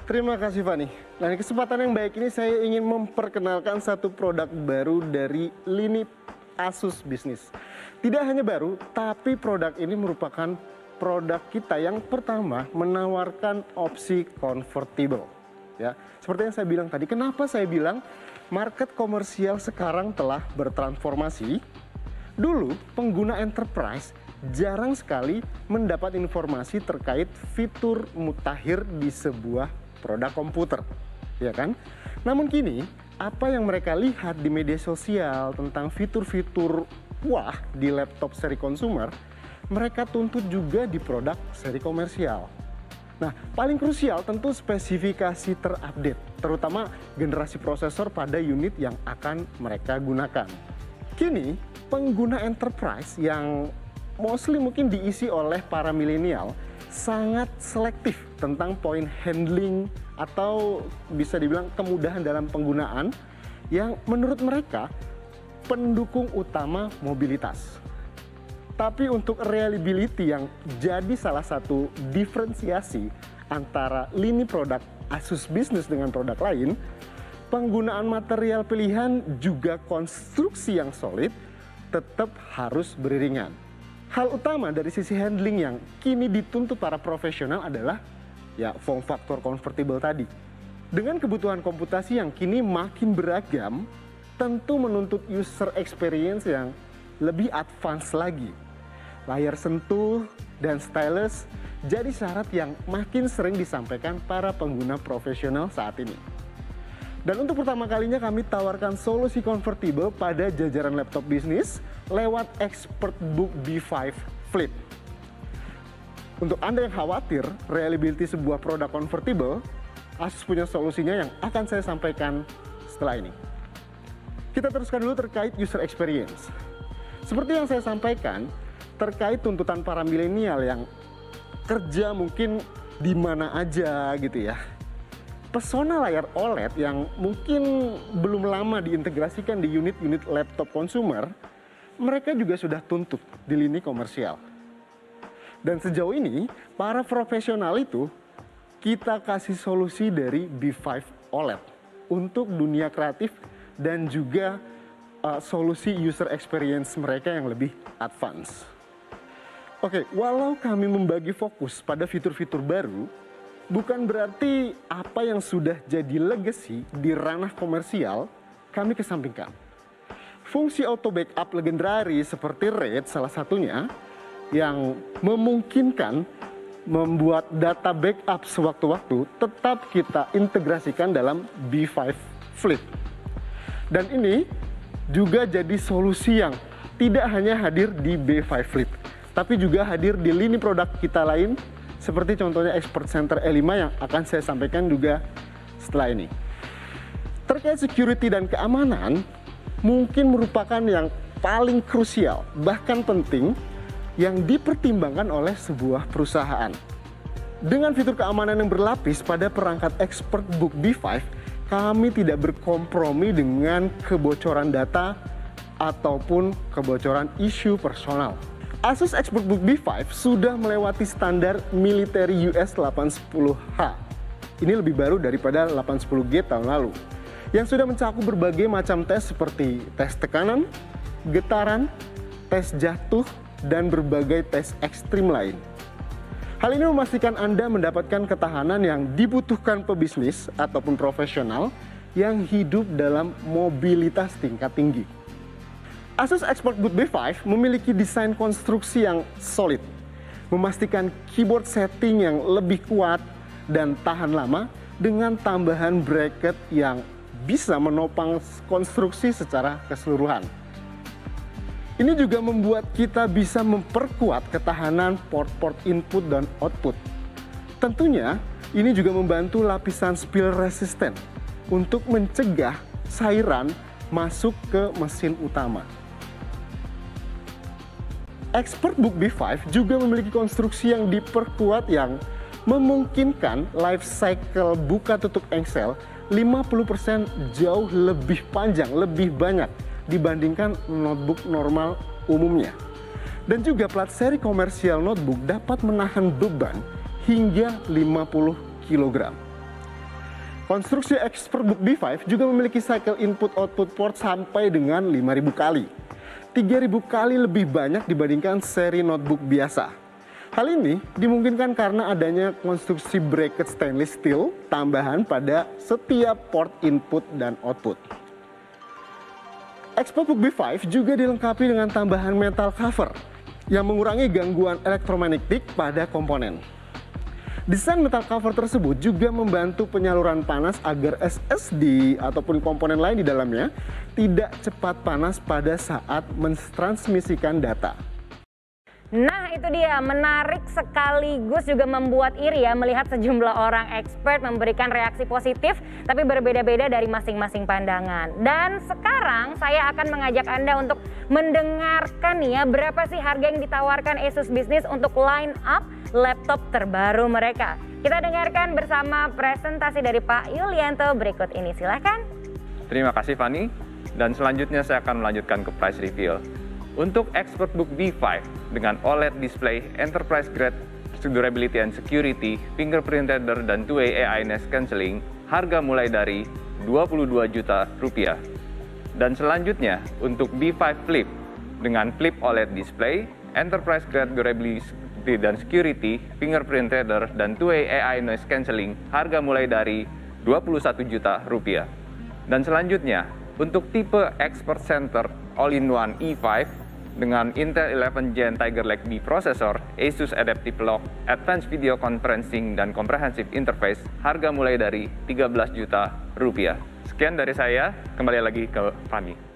Terima kasih Fani. Nah, di kesempatan yang baik ini saya ingin memperkenalkan satu produk baru dari lini Asus Business. Tidak hanya baru, tapi produk ini merupakan produk kita yang pertama menawarkan opsi convertible. Ya, seperti yang saya bilang tadi, kenapa saya bilang market komersial sekarang telah bertransformasi? Dulu pengguna enterprise jarang sekali mendapat informasi terkait fitur mutakhir di sebuah produk komputer, ya kan? Namun kini, apa yang mereka lihat di media sosial tentang fitur-fitur wah di laptop seri consumer, mereka tuntut juga di produk seri komersial. Nah, paling krusial tentu spesifikasi terupdate, terutama generasi prosesor pada unit yang akan mereka gunakan. Kini, pengguna enterprise yang mostly mungkin diisi oleh para milenial sangat selektif tentang point handling atau bisa dibilang kemudahan dalam penggunaan yang menurut mereka pendukung utama mobilitas. Tapi untuk reliability yang jadi salah satu diferensiasi antara lini produk Asus Business dengan produk lain, penggunaan material pilihan juga konstruksi yang solid tetap harus beriringan. Hal utama dari sisi handling yang kini dituntut para profesional adalah ya form factor convertible tadi. Dengan kebutuhan komputasi yang kini makin beragam, tentu menuntut user experience yang lebih advance lagi. Layar sentuh dan stylus jadi syarat yang makin sering disampaikan para pengguna profesional saat ini. Dan untuk pertama kalinya kami tawarkan solusi convertible pada jajaran laptop bisnis lewat ExpertBook B5 Flip. Untuk Anda yang khawatir reliability sebuah produk convertible, Asus punya solusinya yang akan saya sampaikan setelah ini. Kita teruskan dulu terkait user experience. Seperti yang saya sampaikan, terkait tuntutan para milenial yang kerja mungkin di mana aja gitu ya. Pesona layar OLED yang mungkin belum lama diintegrasikan di unit-unit laptop consumer, mereka juga sudah tuntut di lini komersial. Dan sejauh ini, para profesional itu kita kasih solusi dari B5 OLED untuk dunia kreatif dan juga solusi user experience mereka yang lebih advance. Oke, walau kami membagi fokus pada fitur-fitur baru, bukan berarti apa yang sudah jadi legacy di ranah komersial kami kesampingkan. Fungsi auto backup legendaris seperti RAID salah satunya yang memungkinkan membuat data backup sewaktu-waktu tetap kita integrasikan dalam B5 Flip. Dan ini juga jadi solusi yang tidak hanya hadir di B5 Flip, tapi juga hadir di lini produk kita lain seperti contohnya Expert Center E5 yang akan saya sampaikan juga setelah ini. Terkait security dan keamanan, mungkin merupakan yang paling krusial, bahkan penting, yang dipertimbangkan oleh sebuah perusahaan. Dengan fitur keamanan yang berlapis pada perangkat ExpertBook B5, kami tidak berkompromi dengan kebocoran data ataupun kebocoran isu personal. Asus ExpertBook B5 sudah melewati standar military US 810H. Ini lebih baru daripada 810G tahun lalu, yang sudah mencakup berbagai macam tes seperti tes tekanan, getaran, tes jatuh, dan berbagai tes ekstrim lain. Hal ini memastikan Anda mendapatkan ketahanan yang dibutuhkan pebisnis ataupun profesional yang hidup dalam mobilitas tingkat tinggi. Asus ExpertBook B5 memiliki desain konstruksi yang solid, memastikan keyboard setting yang lebih kuat dan tahan lama dengan tambahan bracket yang bisa menopang konstruksi secara keseluruhan. Ini juga membuat kita bisa memperkuat ketahanan port-port input dan output. Tentunya, ini juga membantu lapisan spill resistant untuk mencegah cairan masuk ke mesin utama. ExpertBook B5 juga memiliki konstruksi yang diperkuat yang memungkinkan life cycle buka tutup engsel 50% jauh lebih panjang, lebih banyak dibandingkan notebook normal umumnya. Dan juga plat seri komersial notebook dapat menahan beban hingga 50 kg. Konstruksi ExpertBook B5 juga memiliki cycle input-output port sampai dengan 5.000 kali. 3.000 kali lebih banyak dibandingkan seri notebook biasa. Hal ini dimungkinkan karena adanya konstruksi bracket stainless steel tambahan pada setiap port input dan output. ExpertBook B5 juga dilengkapi dengan tambahan metal cover yang mengurangi gangguan elektromagnetik pada komponen. Desain metal cover tersebut juga membantu penyaluran panas agar SSD ataupun komponen lain di dalamnya tidak cepat panas pada saat mentransmisikan data. Nah itu dia, menarik sekaligus juga membuat iri ya melihat sejumlah orang expert memberikan reaksi positif tapi berbeda-beda dari masing-masing pandangan. Dan sekarang saya akan mengajak Anda untuk mendengarkan nih ya berapa sih harga yang ditawarkan Asus Business untuk line up laptop terbaru mereka. Kita dengarkan bersama presentasi dari Pak Yulianto berikut ini, silahkan. Terima kasih Fani, dan selanjutnya saya akan melanjutkan ke price reveal. Untuk ExpertBook B5 dengan OLED display, enterprise grade durability and security, fingerprint reader, dan two-way AI noise cancelling, harga mulai dari 22 juta rupiah. Dan selanjutnya untuk B5 Flip dengan Flip OLED display, enterprise grade durability dan security, fingerprint reader, dan two-way AI noise cancelling, harga mulai dari 21 juta rupiah. Dan selanjutnya untuk tipe Expert Center All-in-One E5 dengan Intel 11 Gen Tiger Lake B processor, Asus Adaptive Lock, Advanced Video Conferencing, dan Comprehensive Interface, harga mulai dari 13 juta rupiah. Sekian dari saya, kembali lagi ke Fani.